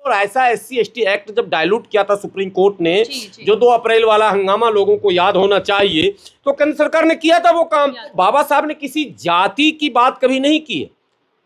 और ऐसा SC ST act जब डायलूट किया था सुप्रीम कोर्ट ने, जो 2 अप्रैल वाला हंगामा लोगों को याद होना चाहिए, तो केंद्र सरकार ने किया था वो काम। बाबा साहब ने किसी जाति की बात कभी नहीं की है,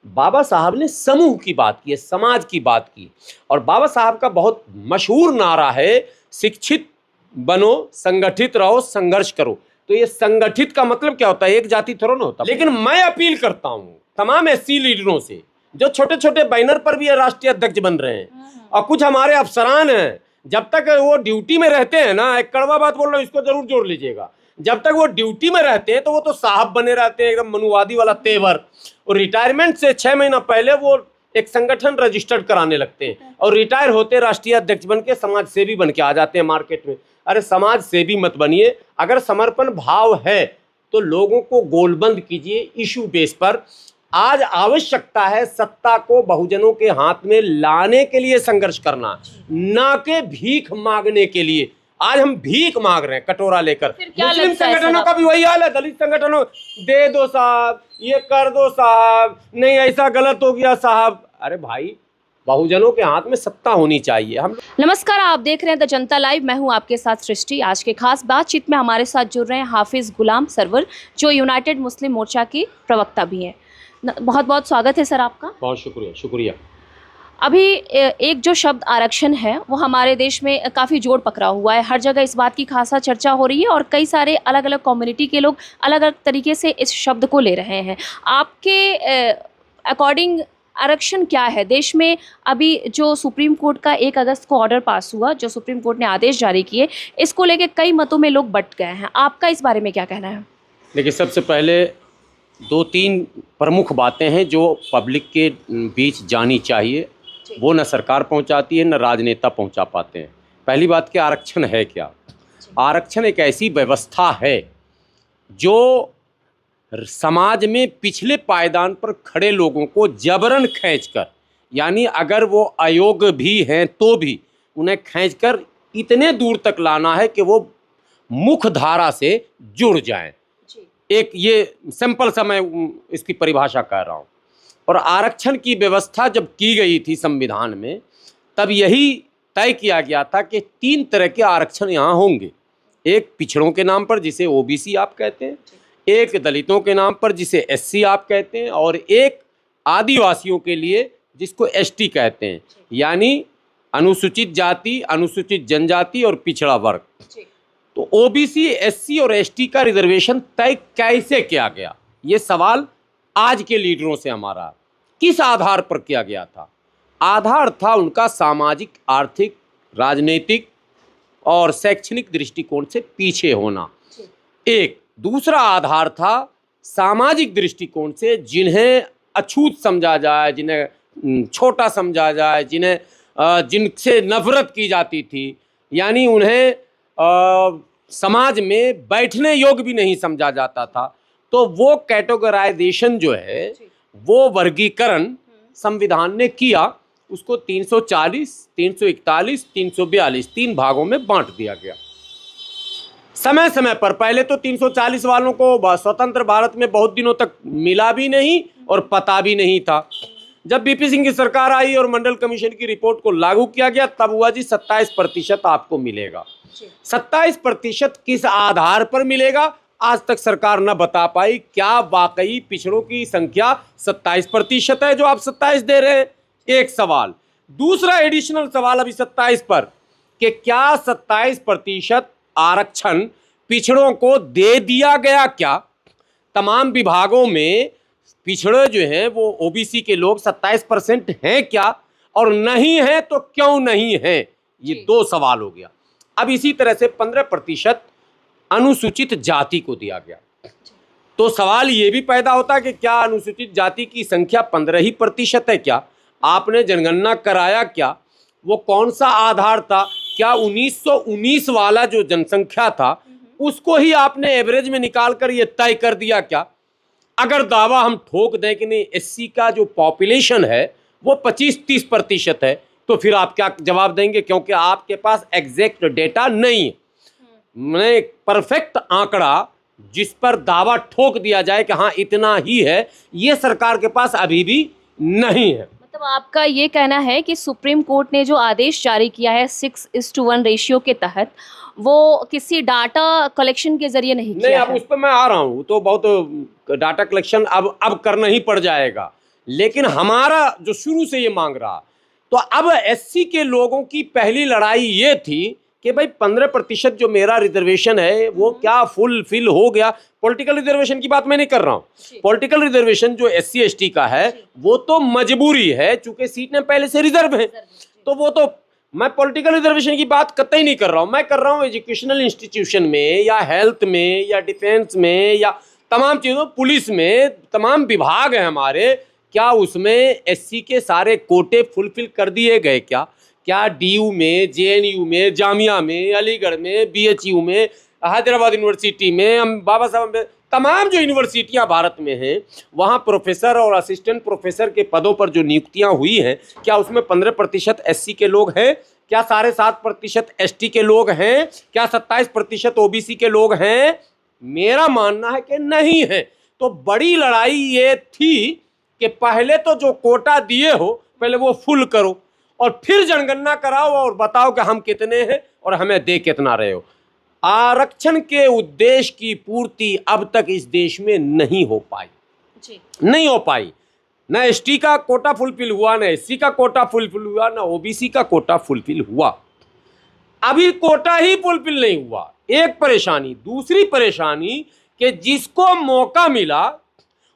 बाबा साहब ने समूह की बात की है, समाज की बात की। और बाबा साहब का बहुत मशहूर नारा है, शिक्षित बनो, संगठित रहो, संघर्ष करो। तो ये संगठित का मतलब क्या होता है? एक जाति थोड़ा ना होता। लेकिन मैं अपील करता हूं तमाम SC लीडरों से, जो छोटे छोटे बैनर पर भी राष्ट्रीय अध्यक्ष बन रहे हैं, और कुछ हमारे अफसरान हैं, जब तक वो ड्यूटी में रहते हैं ना, एक कड़वा बात बोल रहा हूं, इसको जरूर जोड़ लीजिएगा, जब तक वो ड्यूटी में रहते हैं तो वो तो साहब बने रहते हैं, एकदम मनुवादी वाला तेवर। और रिटायरमेंट से 6 महीना पहले वो एक संगठन रजिस्टर्ड कराने लगते हैं, और रिटायर होते राष्ट्रीय अध्यक्ष बन के समाज सेवी बन के आ जाते हैं मार्केट में। अरे समाज सेवी मत बनिए, अगर समर्पण भाव है तो लोगों को गोलबंद कीजिए इशू बेस पर। आज आवश्यकता है सत्ता को बहुजनों के हाथ में लाने के लिए संघर्ष करना, ना कि भीख मांगने के लिए। आज हम भीख मांग रहे हैं कटोरा लेकर। मुस्लिम संगठनों का भी वही हाल है, दलित संगठनों, दे दो साहब, ये कर दो साहब, नहीं ऐसा गलत हो गया साहब। अरे भाई, बहुजनों के हाथ में सत्ता होनी चाहिए। हम नमस्कार, आप देख रहे हैं द जनता लाइव। मैं हूं आपके साथ सृष्टि। आज के खास बातचीत में हमारे साथ जुड़ रहे हैं हाफिज गुलाम सरवर, जो यूनाइटेड मुस्लिम मोर्चा की प्रवक्ता भी हैं। बहुत बहुत स्वागत है सर आपका। बहुत शुक्रिया। शुक्रिया। अभी एक जो शब्द आरक्षण है वो हमारे देश में काफ़ी जोर पकड़ा हुआ है, हर जगह इस बात की खासा चर्चा हो रही है, और कई सारे अलग अलग कम्युनिटी के लोग अलग अलग तरीके से इस शब्द को ले रहे हैं। आपके अकॉर्डिंग आरक्षण क्या है देश में? अभी जो सुप्रीम कोर्ट का 1 अगस्त को ऑर्डर पास हुआ, जो सुप्रीम कोर्ट ने आदेश जारी किए, इसको लेके कई मतों में लोग बंट गए हैं। आपका इस बारे में क्या कहना है? देखिए, सबसे पहले 2-3 प्रमुख बातें हैं जो पब्लिक के बीच जानी चाहिए। वो न सरकार पहुंचाती है, न राजनेता पहुंचा पाते हैं। पहली बात कि आरक्षण है क्या? आरक्षण एक ऐसी व्यवस्था है जो समाज में पिछले पायदान पर खड़े लोगों को जबरन खींचकर, यानी अगर वो अयोग्य भी हैं तो भी उन्हें खींचकर इतने दूर तक लाना है कि वो मुख्य धारा से जुड़ जाएं। एक ये सिंपल सा मैं इसकी परिभाषा कह रहा हूँ। और आरक्षण की व्यवस्था जब की गई थी संविधान में, तब यही तय किया गया था कि 3 तरह के आरक्षण यहाँ होंगे। एक पिछड़ों के नाम पर, जिसे OBC आप कहते हैं, एक दलितों के नाम पर, जिसे SC आप कहते हैं, और एक आदिवासियों के लिए जिसको ST कहते हैं, यानी अनुसूचित जाति, अनुसूचित जनजाति और पिछड़ा वर्ग। तो OBC, SC और ST का रिजर्वेशन तय कैसे किया गया, ये सवाल आज के लीडरों से हमारा। किस आधार पर किया गया था? आधार था उनका सामाजिक, आर्थिक, राजनीतिक और शैक्षणिक दृष्टिकोण से पीछे होना। एक दूसरा आधार था सामाजिक दृष्टिकोण से जिन्हें अछूत समझा जाए, जिन्हें छोटा समझा जाए, जिनसे नफरत की जाती थी, यानी उन्हें समाज में बैठने योग्य भी नहीं समझा जाता था। तो वो कैटेगराइजेशन जो है, वो वर्गीकरण संविधान ने किया, उसको 340, 341, 342 3 भागों में बांट दिया गया। समय समय पर पहले तो 340 वालों को स्वतंत्र भारत में बहुत दिनों तक मिला भी नहीं और पता भी नहीं था। जब BP सिंह की सरकार आई और मंडल कमीशन की रिपोर्ट को लागू किया गया, तब हुआ जी 27% आपको मिलेगा। 27% किस आधार पर मिलेगा, आज तक सरकार न बता पाई। क्या वाकई पिछड़ों की संख्या 27% है जो आप 27 दे रहे हैं? एक सवाल। दूसरा एडिशनल सवाल अभी 27 पर, कि क्या 27% आरक्षण पिछड़ों को दे दिया गया क्या? तमाम विभागों में पिछड़े जो हैं वो OBC के लोग 27% हैं क्या, और नहीं है तो क्यों नहीं है? ये 2 सवाल हो गया। अब इसी तरह से 15% अनुसूचित जाति को दिया गया। तो सवाल ये भी पैदा होता है कि क्या अनुसूचित जाति की संख्या 15% है क्या? आपने जनगणना कराया क्या? वो कौन सा आधार था? क्या 1919 वाला जो जनसंख्या था उसको ही आपने एवरेज में निकाल कर ये तय कर दिया क्या? अगर दावा हम ठोक दें कि नहीं, SC का जो पॉपुलेशन है वो 25-30% है, तो फिर आप क्या जवाब देंगे? क्योंकि आपके पास एग्जैक्ट डेटा नहीं है, मैंने परफेक्ट आंकड़ा जिस पर दावा ठोक दिया जाए कि हाँ इतना ही है, ये सरकार के पास अभी भी नहीं है। मतलब आपका ये कहना है कि सुप्रीम कोर्ट ने जो आदेश जारी किया है 6:1 रेशियो के तहत, वो किसी डाटा कलेक्शन के जरिए नहीं नहीं, किया अब है। उस पर मैं आ रहा हूँ, तो बहुत डाटा कलेक्शन अब करना ही पड़ जाएगा, लेकिन हमारा जो शुरू से ये मांग रहा, तो अब एससी के लोगों की पहली लड़ाई ये थी कि भाई 15% जो मेरा रिजर्वेशन है वो क्या फुलफिल हो गया। पॉलिटिकल रिजर्वेशन की बात मैं नहीं कर रहा हूँ, पॉलिटिकल रिजर्वेशन जो एससी एसटी का है वो तो मजबूरी है, चूंकि सीट में पहले से रिजर्व है, तो वो तो मैं पॉलिटिकल रिजर्वेशन की बात कतई नहीं कर रहा हूँ। मैं कर रहा हूँ एजुकेशनल इंस्टीट्यूशन में या हेल्थ में या डिफेंस में या तमाम चीज़ों, पुलिस में, तमाम विभाग हैं हमारे, क्या उसमें एससी के सारे कोटे फुलफिल कर दिए गए? क्या डीयू में, जेएनयू में, जामिया में, अलीगढ़ में, बीएचयू में, हैदराबाद यूनिवर्सिटी में, बाबा साहब में, तमाम जो यूनिवर्सिटियां भारत में हैं वहाँ प्रोफेसर और असिस्टेंट प्रोफेसर के पदों पर जो नियुक्तियां हुई हैं, क्या उसमें 15% एससी के लोग हैं? क्या 7.5% एसटी के लोग हैं? क्या 27% ओबीसी के लोग हैं? मेरा मानना है कि नहीं है। तो बड़ी लड़ाई ये थी कि पहले तो जो कोटा दिए हो पहले वो फुल करो और फिर जनगणना कराओ और बताओ कि हम कितने हैं और हमें दे कितना रहे हो। आरक्षण के उद्देश्य की पूर्ति अब तक इस देश में नहीं हो पाई जी। नहीं हो पाई। न एसटी का कोटा फुलफिल हुआ, न एससी का कोटा फुलफिल हुआ, न ओबीसी का कोटा फुलफिल हुआ। अभी कोटा ही फुलफिल नहीं हुआ, एक परेशानी। दूसरी परेशानी कि जिसको मौका मिला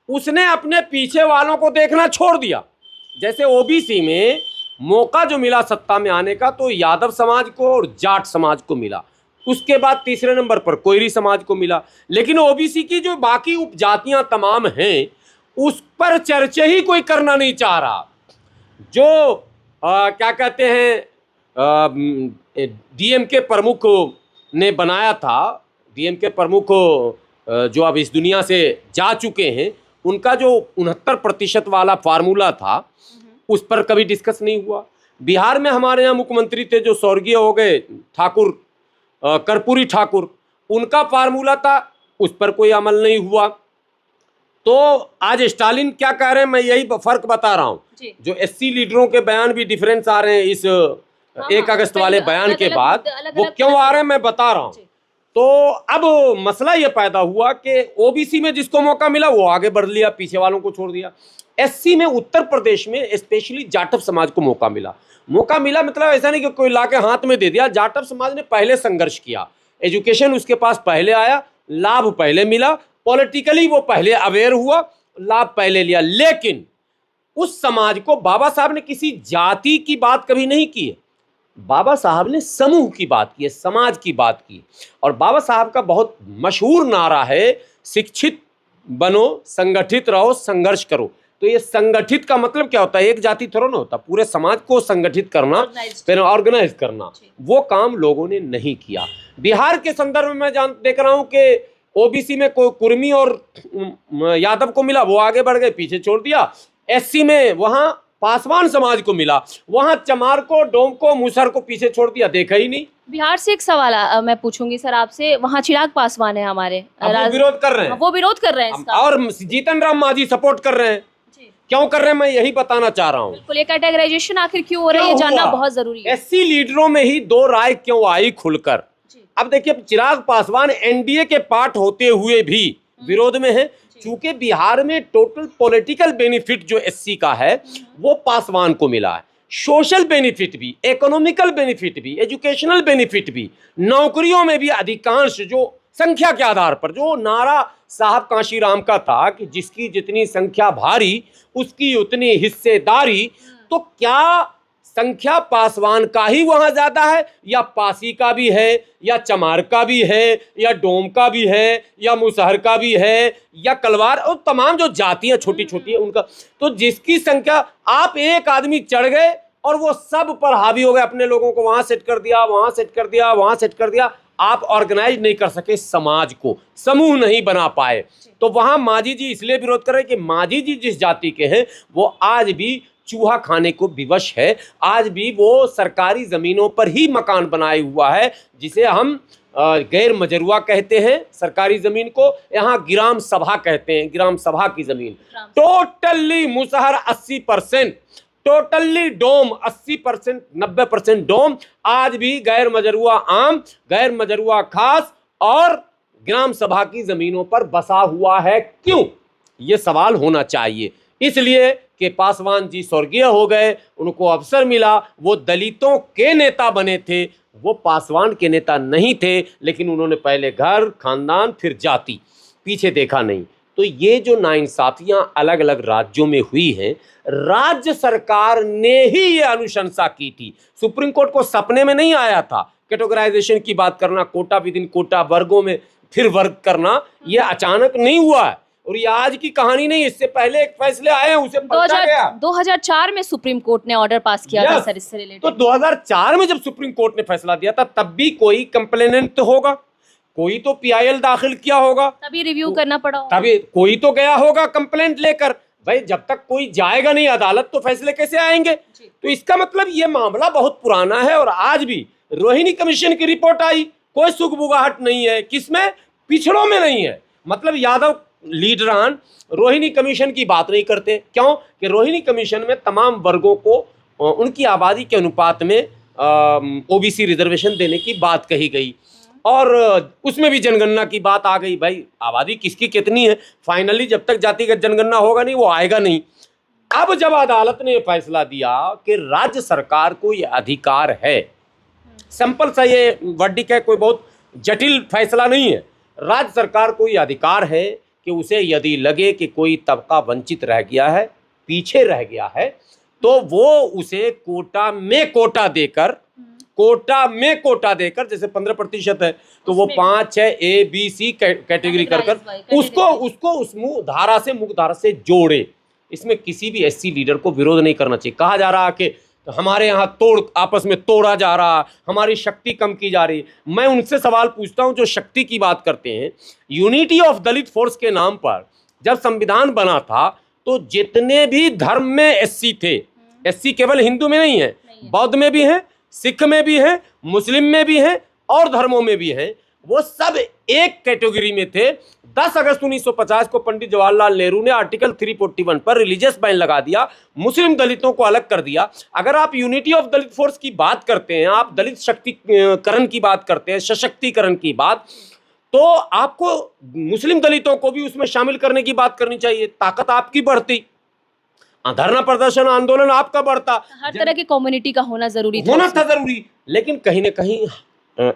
उसने अपने पीछे वालों को देखना छोड़ दिया। जैसे ओबीसी में मौका जो मिला सत्ता में आने का तो यादव समाज को और जाट समाज को मिला, उसके बाद तीसरे नंबर पर कोयरी समाज को मिला, लेकिन ओबीसी की जो बाकी उपजातियां तमाम हैं उस पर चर्चा ही कोई करना नहीं चाह रहा। जो क्या कहते हैं डीएमके प्रमुख ने बनाया था, डीएमके प्रमुख जो अब इस दुनिया से जा चुके हैं, उनका जो 69% वाला फार्मूला था उस पर कभी डिस्कस नहीं हुआ। बिहार में हमारे यहाँ मुख्यमंत्री थे जो स्वर्गीय हो गए ठाकुर, कर्पूरी ठाकुर, उनका फार्मूला था, उस पर कोई अमल नहीं हुआ। तो आज स्टालिन क्या कह रहे हैं, मैं यही फर्क बता रहा हूँ। जो एससी लीडरों के बयान भी डिफरेंस आ रहे हैं इस 1 अगस्त वाले बयान के बाद, वो क्यों आ रहे हैं मैं बता रहा हूँ। तो अब मसला ये पैदा हुआ कि ओबीसी में जिसको मौका मिला वो आगे बढ़ लिया, पीछे वालों को छोड़ दिया। एससी में उत्तर प्रदेश में स्पेशली जाटव समाज को मौका मिला मतलब ऐसा नहीं कि कोई लाके हाथ में दे दिया। जाटव समाज ने पहले संघर्ष किया, एजुकेशन उसके पास पहले आया, लाभ पहले मिला, पॉलिटिकली वो पहले अवेयर हुआ, लाभ पहले लिया। लेकिन उस समाज को बाबा साहब ने किसी जाति की बात कभी नहीं की है, बाबा साहब ने समूह की बात की है, समाज की बात की। और बाबा साहब का बहुत मशहूर नारा है, शिक्षित बनो, संगठित रहो, संघर्ष करो। तो ये संगठित का मतलब क्या होता है? एक जाति थोड़ा ना होता, पूरे समाज को संगठित करना, फिर ऑर्गेनाइज करना। वो काम लोगों ने नहीं किया। बिहार के संदर्भ में मैं देख रहा हूं कि ओबीसी में कोई कुर्मी और यादव को मिला, वो आगे बढ़ गए, पीछे छोड़ दिया। एससी में वहां पासवान समाज को मिला, वहां चमार को, डोम को, मुसहर को पीछे छोड़ दिया, देखा ही नहीं। बिहार से एक सवाल मैं पूछूंगी सर आपसे, वहाँ चिराग पासवान है हमारे, वो विरोध कर रहे हैं, वो विरोध कर रहे हैं इसका। और जीतन राम मांझी सपोर्ट कर रहे हैं। क्यों कर रहे हैं मैं यही बताना चाह रहा हूँ। बिल्कुल, ये कैटेगराइजेशन आखिर क्यों हो रहा है ये जानना बहुत जरूरी है। एससी लीडरों में ही दो राय क्यों आई खुलकर? अब देखिए, चिराग पासवान एनडीए के पार्ट होते हुए भी विरोध में है, चूंकि बिहार में टोटल पॉलिटिकल बेनिफिट जो एससी का है वो पासवान को मिला है, सोशल बेनिफिट भी, इकोनॉमिकल बेनिफिट भी, एजुकेशनल बेनिफिट भी, नौकरियों में भी अधिकांश जो संख्या के आधार पर, जो नारा साहब कांशीराम का था कि जिसकी जितनी संख्या भारी उसकी उतनी हिस्सेदारी, तो क्या संख्या पासवान का ही वहां ज्यादा है या पासी का भी है या चमार का भी है या डोम का भी है या मुसहर का भी है या कलवार और तमाम जो जातियां छोटी छोटी है उनका? तो जिसकी संख्या, आप एक आदमी चढ़ गए और वो सब पर हावी हो गए, अपने लोगों को वहां सेट कर दिया, वहां सेट कर दिया, वहां सेट कर दिया। आप ऑर्गेनाइज नहीं कर सके, समाज को समूह नहीं बना पाए। तो वहां मांझी जी इसलिए विरोध कर रहे हैं कि मांझी जी जिस जाति के हैं वो आज भी चूहा खाने को विवश है, आज भी वो सरकारी जमीनों पर ही मकान बनाए हुआ है, जिसे हम गैर मजरुआ कहते हैं सरकारी जमीन को, यहाँ ग्राम सभा कहते हैं, ग्राम सभा की जमीन। टोटली मुसहर 80% टोटली डोम, 80% 90% डोम। आज भी गैर मजरूआ आम, गैर मजरूआ खास और ग्राम सभा की जमीनों पर बसा हुआ है। क्यों? ये सवाल होना चाहिए। इसलिए कि पासवान जी स्वर्गीय हो गए, उनको अवसर मिला, वो दलितों के नेता बने थे, वो पासवान के नेता नहीं थे, लेकिन उन्होंने पहले घर, खानदान, फिर जाति, पीछे देखा नहीं। तो ये जो नाइंसाफियां अलग अलग राज्यों में हुई हैं, राज्य सरकार ने ही ये अनुशंसा की थी। सुप्रीम कोर्ट को सपने में नहीं आया था कैटेगराइजेशन की बात करना, कोटा विद इन कोटा, वर्गों में फिर वर्ग करना, ये अचानक नहीं हुआ है और ये आज की कहानी नहीं। इससे पहले एक फैसले आए हैं, उसे पलटा गया। 2004 में सुप्रीम कोर्ट ने ऑर्डर पास किया था सर इससे रिलेटेड। तो 2004 में जब सुप्रीम कोर्ट ने फैसला दिया था, तब भी कोई कंप्लेनेंट होगा, कोई तो PIL दाखिल किया होगा, तभी रिव्यू करना पड़ा, तभी कोई तो गया होगा कंप्लेंट लेकर। भाई जब तक कोई जाएगा नहीं अदालत तो फैसले कैसे आएंगे? तो इसका मतलब ये मामला बहुत पुराना है और आज भी रोहिणी कमीशन की रिपोर्ट आई, कोई सुगबुगाहट नहीं है, किसमें? पिछड़ों में नहीं है। मतलब यादव लीडरान रोहिणी कमीशन की बात नहीं करते। क्यों? कि रोहिणी कमीशन में तमाम वर्गों को उनकी आबादी के अनुपात में OBC रिजर्वेशन देने की बात कही गई और उसमें भी जनगणना की बात आ गई। भाई आबादी किसकी कितनी है, फाइनली जब तक जातिगत जनगणना होगा नहीं वो आएगा नहीं। अब जब अदालत ने फैसला दिया कि राज्य सरकार को ये अधिकार है, सिंपल सा ये वर्डिक्ट है, कोई बहुत जटिल फैसला नहीं है। राज्य सरकार को ये अधिकार है कि उसे यदि लगे कि कोई तबका वंचित रह गया है, पीछे रह गया है, तो वो उसे कोटा में कोटा देकर, जैसे 15% है तो वो 5, 6 ABC कैटेगरी कर उसको उस मुख्य धारा से जोड़े। इसमें किसी भी SC लीडर को विरोध नहीं करना चाहिए। कहा जा रहा है कि हमारे यहाँ आपस में तोड़ा जा रहा, हमारी शक्ति कम की जा रही। मैं उनसे सवाल पूछता हूँ जो शक्ति की बात करते हैं। यूनिटी ऑफ दलित फोर्स के नाम पर जब संविधान बना था तो जितने भी धर्म में SC थे, SC केवल हिंदू में नहीं है, बौद्ध में भी है, सिख में भी है, मुस्लिम में भी है और धर्मों में भी है, वो सब एक कैटेगरी में थे। 10 अगस्त 1950 को पंडित जवाहरलाल नेहरू ने आर्टिकल 341 पर रिलीजियस बैन लगा दिया, मुस्लिम दलितों को अलग कर दिया। अगर आप यूनिटी ऑफ दलित फोर्स की बात करते हैं, आप दलित शक्तिकरण की बात करते हैं, सशक्तिकरण की बात, तो आपको मुस्लिम दलितों को भी उसमें शामिल करने की बात करनी चाहिए। ताकत आपकी बढ़ती, धरना प्रदर्शन आंदोलन आपका बढ़ता, हर तरह की कम्युनिटी का होना जरूरी था जरूरी। लेकिन कहीं ना कहीं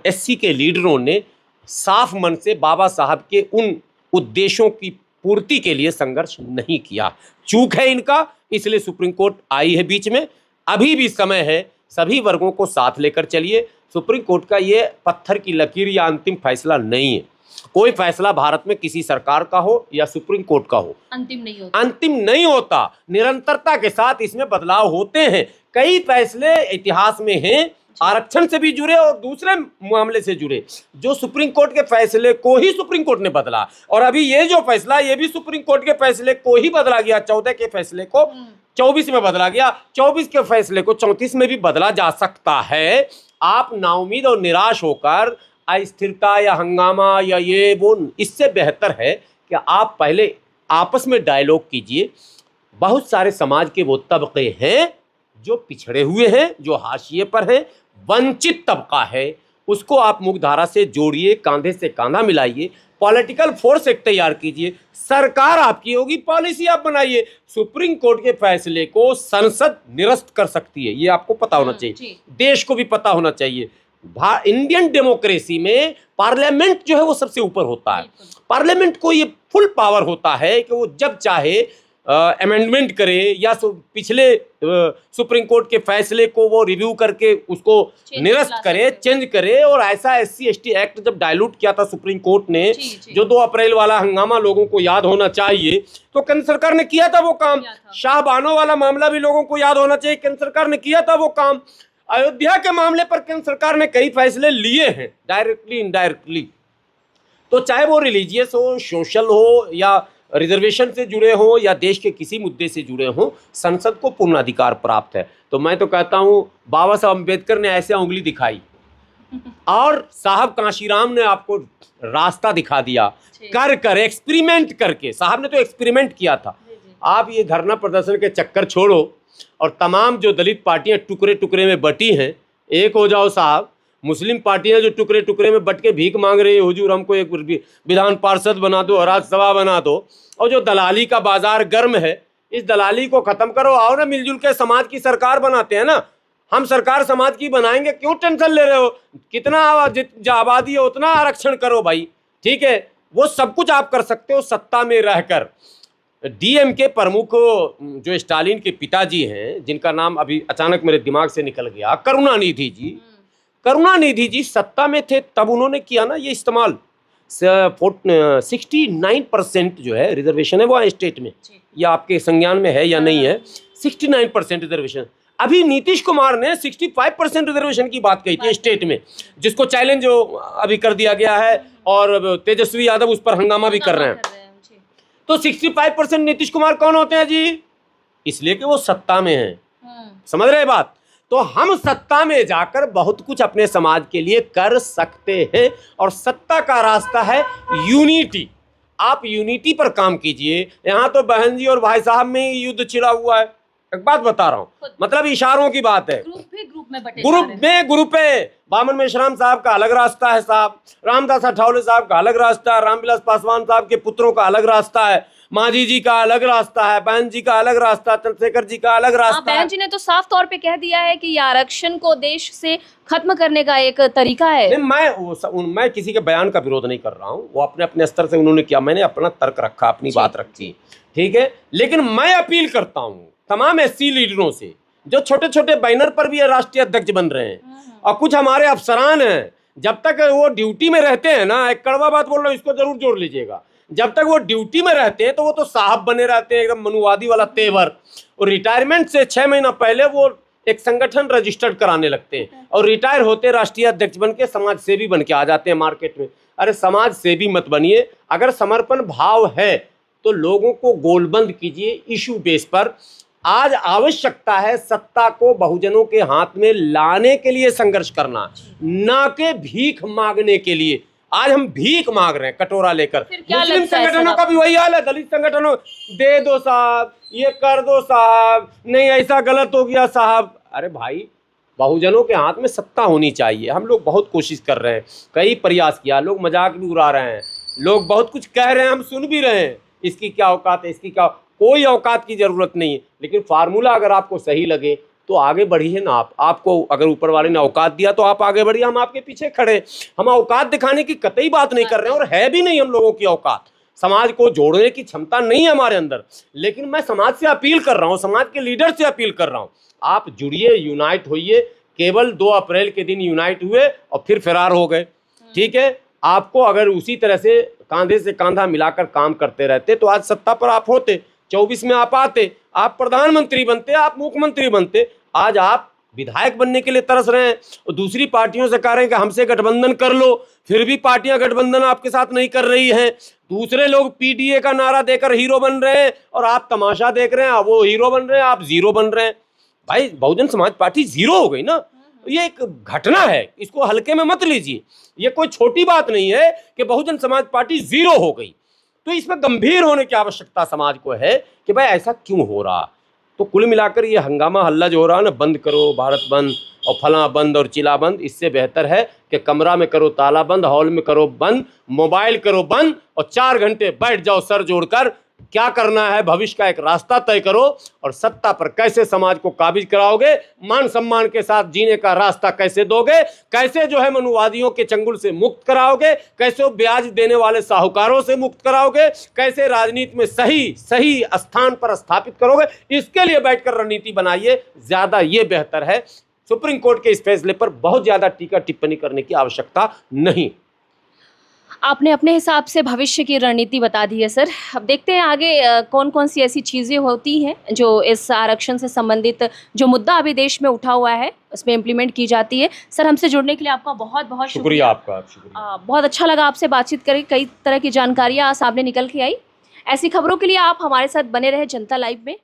SC के लीडरों ने साफ मन से बाबा साहब के उन उद्देश्यों की पूर्ति के लिए संघर्ष नहीं किया। चूक है इनका, इसलिए सुप्रीम कोर्ट आई है बीच में। अभी भी समय है, सभी वर्गों को साथ लेकर चलिए। सुप्रीम कोर्ट का ये पत्थर की लकीर या अंतिम फैसला नहीं है। कोई फैसला भारत में किसी सरकार का हो या सुप्रीम कोर्ट का हो अंतिम नहीं होता। निरंतरता के साथ इसमें बदलाव होते हैं। कई फैसले इतिहास में हैं, आरक्षण से भी जुड़े और दूसरे मामले से जुड़े, जो सुप्रीम कोर्ट के फैसले को ही सुप्रीम कोर्ट ने बदला। और अभी ये जो फैसला, ये भी सुप्रीम कोर्ट के फैसले को ही बदला गया। 14 के फैसले को 24 में बदला गया, 24 के फैसले को 34 में भी बदला जा सकता है। आप नाउमीद और निराश होकर अस्थिरता या हंगामा या ये वो, इससे बेहतर है कि आप पहले आपस में डायलॉग कीजिए। बहुत सारे समाज के वो तबके हैं जो पिछड़े हुए हैं, जो हाशिए पर हैं, वंचित तबका है, उसको आप मुख्यधारा से जोड़िए, कांधे से कांधा मिलाइए, पॉलिटिकल फोर्स एक तैयार कीजिए, सरकार आपकी होगी, पॉलिसी आप बनाइए। सुप्रीम कोर्ट के फैसले को संसद निरस्त कर सकती है, ये आपको पता होना चाहिए, देश को भी पता होना चाहिए। इंडियन डेमोक्रेसी में पार्लियामेंट जो है वो सबसे ऊपर होता है। पार्लियामेंट को ये फुल पावर होता है कि वो जब चाहे अमेंडमेंट करे या पिछले सुप्रीम कोर्ट के फैसले को वो रिव्यू करके उसको निरस्त करे, चेंज करे। और ऐसा SC/ST एक्ट जब डायलूट किया था सुप्रीम कोर्ट ने, जो 2 अप्रैल वाला हंगामा लोगों को याद होना चाहिए, तो केंद्र सरकार ने किया था वो काम। शाहबानो वाला मामला भी लोगों को याद होना चाहिए, केंद्र सरकार ने किया था वो काम। अयोध्या के मामले पर केंद्र सरकार ने कई फैसले लिए हैं, डायरेक्टली इनडायरेक्टली। तो चाहे वो रिलीजियस हो, सोशल हो, या रिजर्वेशन से जुड़े हों, या देश के किसी मुद्दे से जुड़े हों, संसद को पूर्ण अधिकार प्राप्त है। तो मैं तो कहता हूँ बाबा साहब अम्बेडकर ने ऐसे उंगली दिखाई और साहब कांशीराम ने आपको रास्ता दिखा दिया, कर एक्सपेरिमेंट करके। साहब ने तो एक्सपेरिमेंट किया था। आप ये धरना प्रदर्शन के चक्कर छोड़ो, और तमाम जो दलित पार्टियां टुकड़े टुकड़े में बटी हैं, एक हो जाओ साहब। मुस्लिम पार्टियां जो टुकड़े टुकड़े में बट के भीख मांग रही है, हुजूर हमको एक विधान पार्षद बना दो, राज्यसभा बना दो, और जो दलाली का बाजार गर्म है, इस दलाली को खत्म करो। आओ ना मिलजुल के समाज की सरकार बनाते हैं ना, हम सरकार समाज की बनाएंगे, क्यों टेंशन ले रहे हो? कितना आबादी है उतना आरक्षण करो भाई, ठीक है। वो सब कुछ आप कर सकते हो सत्ता में रहकर। डीएमके प्रमुख जो स्टालिन के पिताजी हैं, जिनका नाम अभी अचानक मेरे दिमाग से निकल गया, करुणानिधि जी, करुणानिधि जी सत्ता में थे तब उन्होंने किया ना ये इस्तेमाल। 69% जो है रिजर्वेशन है वो स्टेट में, या आपके संज्ञान में है या नहीं है, 69% रिजर्वेशन। अभी नीतीश कुमार ने 65% रिजर्वेशन की बात कही थी स्टेट में, जिसको चैलेंज अभी कर दिया गया है और तेजस्वी यादव उस पर हंगामा भी कर रहे हैं। तो 65% नीतीश कुमार कौन होते हैं जी? इसलिए कि वो सत्ता में हैं, समझ रहे बात। तो हम सत्ता में जाकर बहुत कुछ अपने समाज के लिए कर सकते हैं, और सत्ता का रास्ता है यूनिटी। आप यूनिटी पर काम कीजिए। यहाँ तो बहन जी और भाई साहब में ही युद्ध छिड़ा हुआ है। एक बात बता रहा हूँ, मतलब इशारों की बात है। ग्रुप में बामन मेश्राम साहब का अलग रास्ता है साहब, रामदास अठावले साहब का अलग रास्ता है, रामविलास पासवान साहब के पुत्रों का अलग रास्ता है, मांझी जी का अलग रास्ता है, बहन जी का अलग रास्ता, चंद्रशेखर जी का अलग रास्ता है। बहन जी ने तो साफ तौर पे कह दिया है कि ये आरक्षण को देश से खत्म करने का एक तरीका है। मैं किसी के बयान का विरोध नहीं कर रहा हूँ, वो अपने अपने स्तर से उन्होंने किया, मैंने अपना तर्क रखा, अपनी बात रखी, ठीक है। लेकिन मैं अपील करता हूँ तमाम एससी लीडरों से, जो छोटे छोटे बैनर पर भी राष्ट्रीय अध्यक्ष बन रहे हैं, और कुछ हमारे अफसरान हैं, जब तक वो ड्यूटी में रहते हैं ना, एक कड़वा बात बोल रहा हूँ, इसको जरूर जोड़ लीजिएगा, जब तक वो ड्यूटी में रहते हैं तो वो तो साहब बने रहते हैं, एकदम मनुवादी वाला तेवर। और रिटायरमेंट से 6 महीना पहले वो एक संगठन रजिस्टर्ड कराने लगते हैं, और रिटायर होते राष्ट्रीय अध्यक्ष बन के समाज सेवी बन के आ जाते हैं मार्केट में। अरे समाज सेवी मत बनिए, अगर समर्पण भाव है तो लोगों को गोलबंद कीजिए इशू बेस पर। आज आवश्यकता है सत्ता को बहुजनों के हाथ में लाने के लिए संघर्ष करना, ना कि भीख मांगने के लिए। आज हम भीख मांग रहे हैं कटोरा लेकर। मुस्लिम संगठनों का भी वही हाल है, दलित संगठनों, दे दो साहब, ये कर दो साहब, नहीं ऐसा गलत हो गया साहब। अरे भाई, बहुजनों के हाथ में सत्ता होनी चाहिए। हम लोग बहुत कोशिश कर रहे हैं, कई प्रयास किया, लोग मजाक भी उड़ा रहे हैं, लोग बहुत कुछ कह रहे हैं, हम सुन भी रहे हैं, इसकी क्या औकात है, इसकी क्या, कोई औकात की जरूरत नहीं है। लेकिन फार्मूला अगर आपको सही लगे तो आगे बढ़िए ना। आपको अगर ऊपर वाले ने औकात दिया तो आप आगे बढ़िए, हम आपके पीछे खड़े। हम औकात दिखाने की कतई बात नहीं कर रहे हैं, और है भी नहीं हम लोगों की औकात। समाज को जोड़ने की क्षमता नहीं है हमारे अंदर। लेकिन मैं समाज से अपील कर रहा हूँ, समाज के लीडर से अपील कर रहा हूँ, आप जुड़िए, यूनाइट होइए। केवल 2 अप्रैल के दिन यूनाइट हुए और फिर फरार हो गए, ठीक है। आपको अगर उसी तरह से कांधे से कांधा मिलाकर काम करते रहते तो आज सत्ता पर आप होते, 24 में आप आते, आप प्रधानमंत्री बनते, आप मुख्यमंत्री बनते। आज आप विधायक बनने के लिए तरस रहे हैं, और दूसरी पार्टियों से कह रहे हैं कि हमसे गठबंधन कर लो, फिर भी पार्टियां गठबंधन आपके साथ नहीं कर रही हैं। दूसरे लोग पीडीए का नारा देकर हीरो बन रहे हैं, और आप तमाशा देख रहे हैं, वो हीरो बन रहे हैं, आप जीरो बन रहे हैं। भाई, बहुजन समाज पार्टी जीरो हो गई ना, ये एक घटना है, इसको हल्के में मत लीजिए। ये कोई छोटी बात नहीं है कि बहुजन समाज पार्टी जीरो हो गई। तो इसमें गंभीर होने की आवश्यकता समाज को है कि भाई ऐसा क्यों हो रहा। तो कुल मिलाकर ये हंगामा हल्ला जो हो रहा है ना, बंद करो भारत बंद और फला बंद और चिला बंद, इससे बेहतर है कि कमरा में करो ताला बंद, हॉल में करो बंद, मोबाइल करो बंद, और 4 घंटे बैठ जाओ सर जोड़कर। क्या करना है, भविष्य का एक रास्ता तय करो, और सत्ता पर कैसे समाज को काबिज कराओगे, मान सम्मान के साथ जीने का रास्ता कैसे दोगे, कैसे जो है मनुवादियों के चंगुल से मुक्त कराओगे, कैसे वो ब्याज देने वाले साहूकारों से मुक्त कराओगे, कैसे राजनीति में सही स्थान पर स्थापित करोगे, इसके लिए बैठकर रणनीति बनाइए। ज्यादा ये बेहतर है। सुप्रीम कोर्ट के इस फैसले पर बहुत ज्यादा टीका टिप्पणी करने की आवश्यकता नहीं। आपने अपने हिसाब से भविष्य की रणनीति बता दी है सर। अब देखते हैं आगे कौन कौन सी ऐसी चीज़ें होती हैं जो इस आरक्षण से संबंधित जो मुद्दा अभी देश में उठा हुआ है उसमें इम्प्लीमेंट की जाती है। सर, हमसे जुड़ने के लिए आपका बहुत बहुत शुक्रिया। आपका शुक्रिया। बहुत अच्छा लगा आपसे बातचीत करके, कई तरह की जानकारियाँ सामने निकल के आई। ऐसी खबरों के लिए आप हमारे साथ बने रहे जनता लाइव में।